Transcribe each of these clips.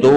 2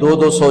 200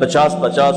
50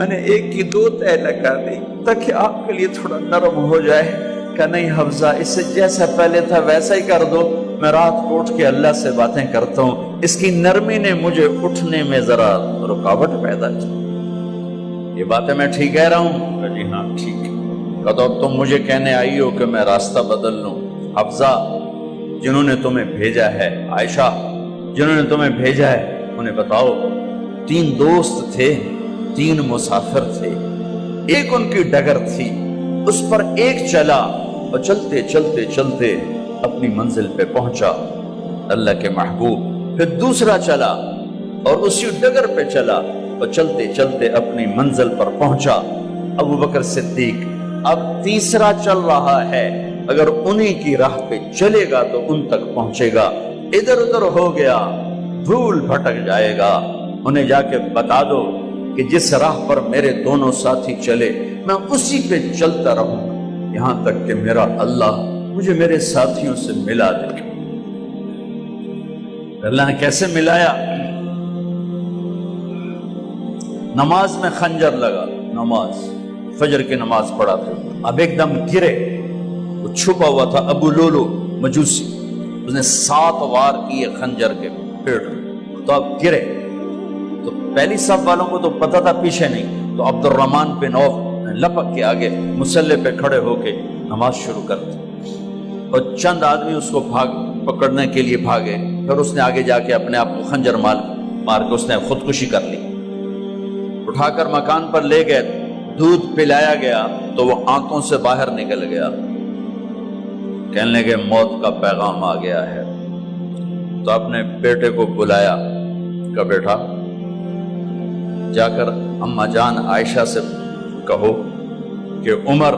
میں نے ایک کی 2 تہ لگا دی تاکہ آپ کے لیے تھوڑا نرم ہو جائے. کہ نہیں حفظہ، اس سے جیسا پہلے تھا ویسا ہی کر دو، میں رات کو اٹھ کے اللہ سے باتیں کرتا ہوں، اس کی نرمی نے مجھے اٹھنے میں ذرا رکاوٹ پیدا کی. یہ باتیں میں ٹھیک کہہ رہا ہوں؟ کہ جی ہاں ٹھیک ہے. کہ تو تم مجھے کہنے آئی ہو کہ میں راستہ بدل لوں. حفظہ، جنہوں نے تمہیں بھیجا ہے، عائشہ جنہوں نے تمہیں بھیجا ہے، انہیں بتاؤ 3 دوست تھے، 3 مسافر تھے، ایک ان کی ڈگر تھی، اس پر ایک چلا اور چلتے چلتے چلتے اپنی منزل پہ پہنچا اللہ کے محبوب. پھر دوسرا چلا اور اسی ڈگر پہ چلا اور چلتے چلتے اپنی منزل پر پہنچا ابو بکر صدیق. اب تیسرا چل رہا ہے، اگر انہی کی راہ پہ چلے گا تو ان تک پہنچے گا، ادھر ادھر ہو گیا بھول بھٹک جائے گا. انہیں جا کے بتا دو کہ جس راہ پر میرے دونوں ساتھی چلے میں اسی پہ چلتا رہوں یہاں تک کہ میرا اللہ مجھے میرے ساتھیوں سے ملا دے. اللہ نے کیسے ملایا؟ نماز میں خنجر لگا، نماز فجر کی نماز پڑھا تھا. اب ایک دم گرے، وہ چھپا ہوا تھا ابو لولو مجوسی، اس نے 7 وار کیے خنجر کے پیٹ میں. تو اب گرے تو پہلی صف والوں کو تو پتہ تھا، پیچھے نہیں. تو عبد الرحمن بن عوف لپک کے آگے مصلی پہ کھڑے ہو کے نماز شروع کر دی. اور چند آدمی اس کو پکڑنے کے لیے بھاگے. پھر اس نے آگے جا کے اپنے آپ کو خنجر مار کے اس نے خودکشی کر لی. اٹھا کر مکان پر لے گئے، دودھ پلایا گیا تو وہ آنتوں سے باہر نکل گیا. کہنے لگے موت کا پیغام آ گیا ہے. تو اپنے بیٹے کو بلایا کہ بیٹا جا کر اماں جان عائشہ سے کہو کہ عمر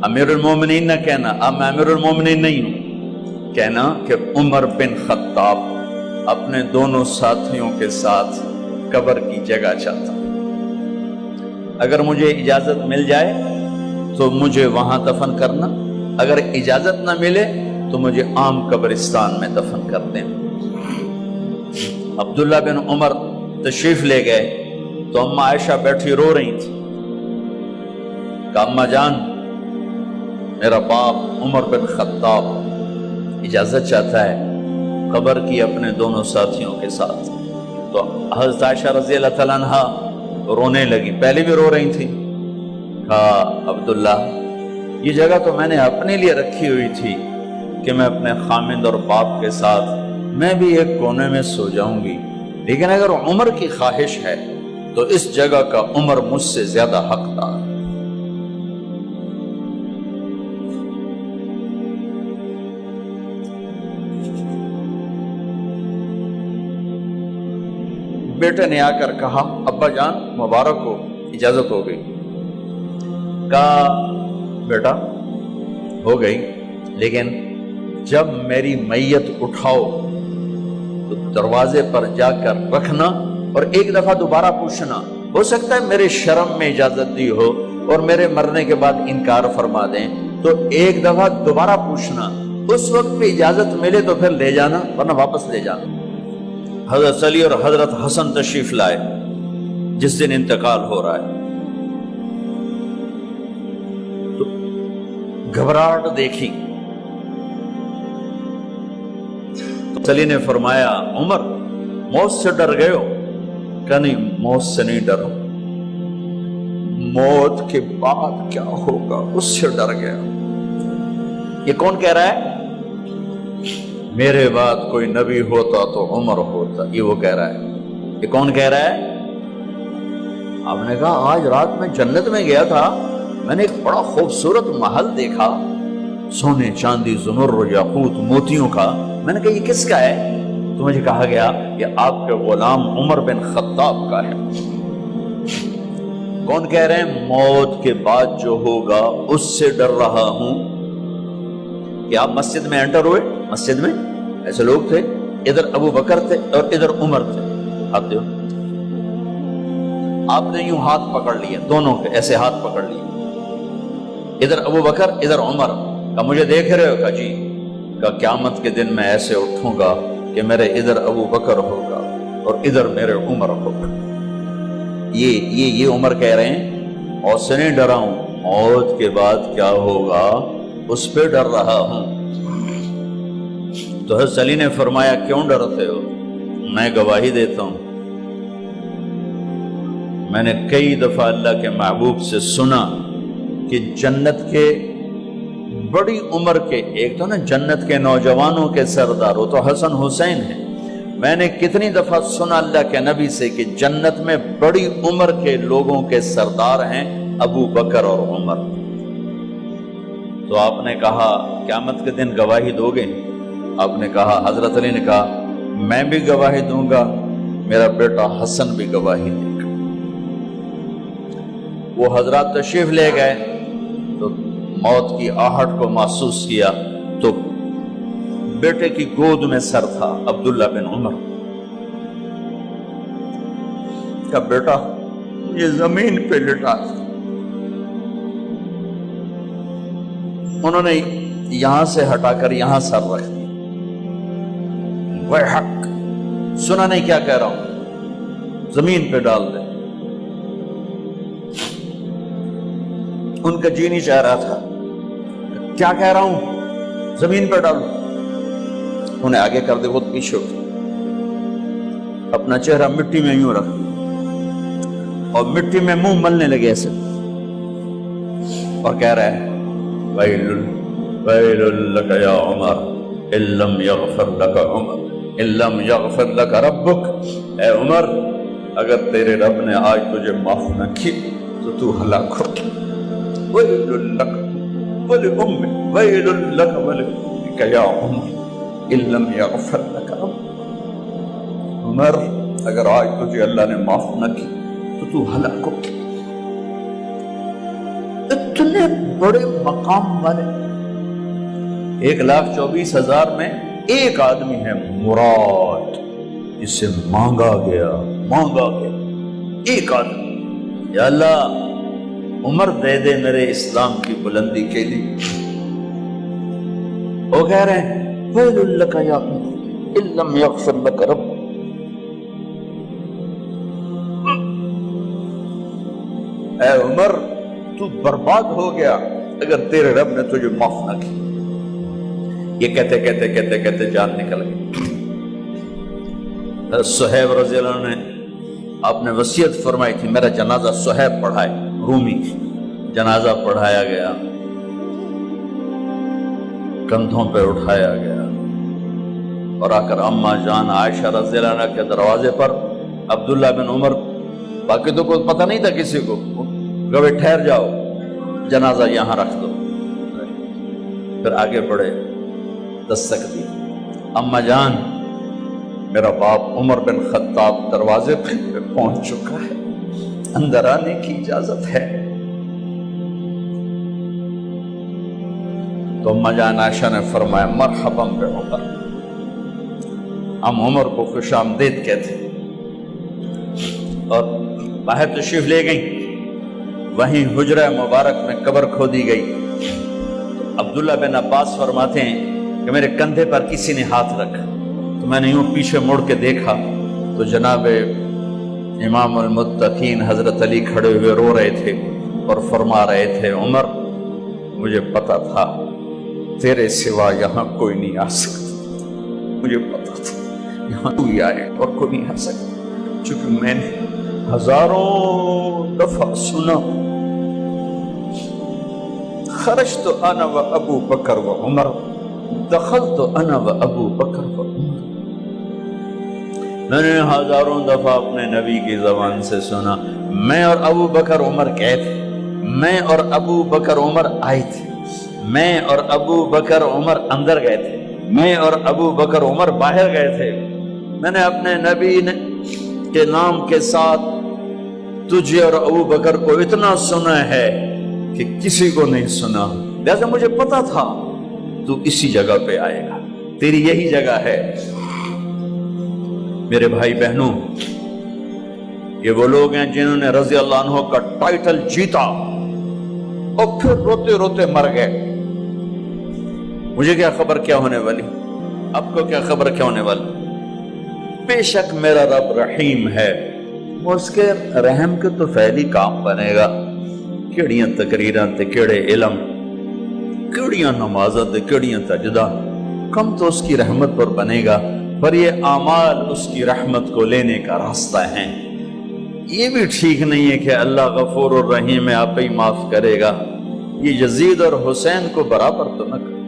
امیر المومنین نہ کہنا، اب میں امیر المومنین نہیں ہوں، کہنا کہ عمر بن خطاب اپنے دونوں ساتھیوں کے ساتھ قبر کی جگہ چاہتا. اگر مجھے اجازت مل جائے تو مجھے وہاں دفن کرنا، اگر اجازت نہ ملے تو مجھے عام قبرستان میں دفن کر دیں. عبداللہ بن عمر تشریف لے گئے تو اماں عائشہ بیٹھی رو رہی تھی کہ اماں جان میرا باپ عمر بن خطاب اجازت چاہتا ہے قبر کی اپنے دونوں ساتھیوں کے ساتھ. تو حضرت عائشہ رضی اللہ تعالیٰ عنہا رونے لگی، پہلے بھی رو رہی تھی. کہا عبداللہ یہ جگہ تو میں نے اپنے لیے رکھی ہوئی تھی کہ میں اپنے خامند اور باپ کے ساتھ میں بھی ایک کونے میں سو جاؤں گی، لیکن اگر عمر کی خواہش ہے تو اس جگہ کا عمر مجھ سے زیادہ حقدار. بیٹے نے آ کر کہا ابا جان مبارک ہو، اجازت ہو گئی. کہا بیٹا ہو گئی، لیکن جب میری میت اٹھاؤ تو دروازے پر جا کر رکھنا اور ایک دفعہ دوبارہ پوچھنا. ہو سکتا ہے میرے شرم میں اجازت دی ہو اور میرے مرنے کے بعد انکار فرما دیں، تو ایک دفعہ دوبارہ پوچھنا، اس وقت پہ اجازت ملے تو پھر لے جانا ورنہ واپس لے جانا. حضرت علی اور حضرت حسن تشریف لائے جس دن انتقال ہو رہا ہے. تو گھبراہٹ دیکھی. علی نے فرمایا عمر موت سے ڈر گئے ہو؟ کہ نہیں موت سے نہیں ڈرا، موت کے بعد کیا ہوگا اس سے ڈر گیا. یہ کون کہہ رہا ہے؟ میرے بعد کوئی نبی ہوتا تو عمر ہوتا، یہ وہ کہہ رہا ہے. یہ کون کہہ رہا ہے؟ آپ نے کہا آج رات میں جنت میں گیا تھا، میں نے ایک بڑا خوبصورت محل دیکھا، سونے چاندی زمرد یاقوت موتیوں کا. میں نے کہا یہ کس کا ہے؟ تو مجھے کہا گیا یہ آپ کے غلام عمر بن خطاب کا ہے. کون کہہ رہے ہیں؟ موت کے بعد جو ہوگا اس سے ڈر رہا ہوں. کہ آپ مسجد میں انٹر ہوئے، مسجد میں ایسے لوگ تھے، ادھر ابو بکر تھے اور ادھر عمر تھے. ہاتھ دیو. آپ نے یوں ہاتھ پکڑ لیے، دونوں کے ایسے ہاتھ پکڑ لیے، ادھر ابو بکر ادھر عمر. کہ مجھے دیکھ رہے ہو؟ کہ جی. کہ قیامت کے دن میں ایسے اٹھوں گا کہ میرے ادھر ابو بکر ہوگا اور ادھر میرے عمر ہوگا. یہ عمر کہہ رہے ہیں موت سے نہیں ڈرا ہوں، موت کے بعد کیا ہوگا اس پہ ڈر رہا ہوں۔ تو حضرت علی نے فرمایا کیوں ڈرتے ہو؟ میں گواہی دیتا ہوں، میں نے کئی دفعہ اللہ کے محبوب سے سنا کہ جنت کے بڑی عمر کے، ایک تو نا جنت کے نوجوانوں کے سردار وہ تو حسن حسین ہیں، میں نے کتنی دفعہ سنا اللہ کے نبی سے کہ جنت میں بڑی عمر کے لوگوں کے سردار ہیں ابو بکر اور عمر۔ تو آپ نے کہا قیامت کے دن گواہی دو گے؟ آپ نے کہا، حضرت علی نے کہا میں بھی گواہی دوں گا، میرا بیٹا حسن بھی گواہی دے گا۔ وہ حضرات تشریف لے گئے تو موت کی آہٹ کو محسوس کیا تو بیٹے کی گود میں سر تھا عبداللہ بن عمر کا، بیٹا یہ زمین پہ لٹا تھا۔ انہوں نے یہاں سے ہٹا کر یہاں سر رکھ دیا۔ وَيْحَكَ، سنا نہیں کیا کہہ رہا ہوں، زمین پہ ڈال دے۔ ان کا جی نہیں چاہ رہا تھا، کیا کہہ رہا ہوں، زمین پہ ڈالو۔ انہیں آگے کر دے، وہ پیچھے اٹھ، اپنا چہرہ مٹی میں یوں رکھ اور مٹی میں منہ ملنے لگے ایسے، اور کہہ رہا ہے وَيْلٌ لَكَ يَا عُمَرْ إِن لَّمْ يَغْفِرْ لَكَ عُمَرْ إِن لَّمْ يَغْفِرْ لَكَ رَبُّكَ، اے عمر اگر تیرے رب نے آج تجھے معاف نہ کی تو ہلاک ہو۔ وَيْلٌ لَكَ وَلِأُمِّكَ وَيْلٌ لَكَ وَلِأُمِّكَ يَا عُمَرْ إِن لَّمْ يَغْفِرْ لَكَ رَبُّكَ، عمر اگر آج تجھے اللہ نے معاف نہ کی تو ہلاک ہو۔ اتنے بڑے مقام والے 1,24,000 میں ایک آدمی ہے مراد، جسے مانگا گیا ایک آدمی، یا اللہ عمر دے دے میرے اسلام کی بلندی کے لیے۔ وہ کہہ رہے ہیں وَيْلٌ لَكَ يَا عُمَرْ إِن لَّمْ يَغْفِرْ لَكَ رَبُّكَ، اے عمر تو برباد ہو گیا اگر تیرے رب نے تجھے معاف نہ کی۔ یہ کہتے جان نکل گئی۔ صہیب رضی اللہ عنہ نے آپ نے وصیت فرمائی تھی میرا جنازہ صہیب پڑھائے، رومی جنازہ پڑھایا گیا، کندھوں پہ اٹھایا گیا، اور آ کر اماں جان عائشہ رضی اللہ عنہ کے دروازے پر عبداللہ بن عمر، باقی تو کوئی پتہ نہیں تھا کسی کو، کہے ٹھہر جاؤ جنازہ یہاں رکھ دو۔ پھر آگے بڑھے، دستک دی، اماں جان میرا باپ عمر بن خطاب دروازے پہ پہنچ چکا ہے، اندر آنے کی اجازت ہے۔ تو اماں جان عائشہ نے فرمایا مرحبا بعمر، ہم عمر کو خوش آمدید کہتے، اور باہر تشریف لے گئیں۔ وہیں حجرہ مبارک میں قبر کھودی گئی۔ عبداللہ بن عباس فرماتے ہیں کہ میرے کندھے پر کسی نے ہاتھ رکھا تو میں نے یوں پیچھے مڑ کے دیکھا تو جناب امام المتقین حضرت علی کھڑے ہوئے رو رہے تھے اور فرما رہے تھے عمر مجھے پتا تھا تیرے سوا یہاں کوئی نہیں آ سکتا، مجھے پتا تھا یہاں تو ہی آئے اور کوئی نہیں آ سکتا، چونکہ میں نے ہزاروں دفعہ سنا خرجت انا و ابو بکر و عمر دخلت انا و ابو بکر و عمر، میں نے ہزاروں دفعہ اپنے نبی کی زبان سے سنا میں اور ابو بکر عمر گئے تھے، میں اور ابو بکر عمر آئے تھے، میں اور ابو بکر عمر اندر گئے تھے، میں اور ابو بکر عمر باہر گئے تھے، میں نے اپنے نبی کے نام کے ساتھ تجھے اور ابو بکر کو اتنا سنا ہے کہ کسی کو نہیں سنا، لہذا مجھے پتا تھا تو اسی جگہ پہ آئے گا، تیری یہی جگہ ہے۔ میرے بھائی بہنوں، یہ وہ لوگ ہیں جنہوں نے رضی اللہ عنہ کا ٹائٹل جیتا اور پھر روتے روتے مر گئے۔ مجھے کیا خبر کیا ہونے والی، آپ کو کیا خبر کیا ہونے والی؟ بے شک میرا رب رحیم ہے، وہ اس کے رحم کے تو فعلی کام بنے گا، کیڑیاں تقریراں تے کیڑے علم، کیڑیاں نمازاں تے کیڑیاں سجدہ، کم تو اس کی رحمت پر بنے گا، پر یہ اعمال اس کی رحمت کو لینے کا راستہ ہیں۔ یہ بھی ٹھیک نہیں ہے کہ اللہ غفور الرحیم ہے، آپ ہی معاف کرے گا، یہ یزید اور حسین کو برابر تو نہ کرے۔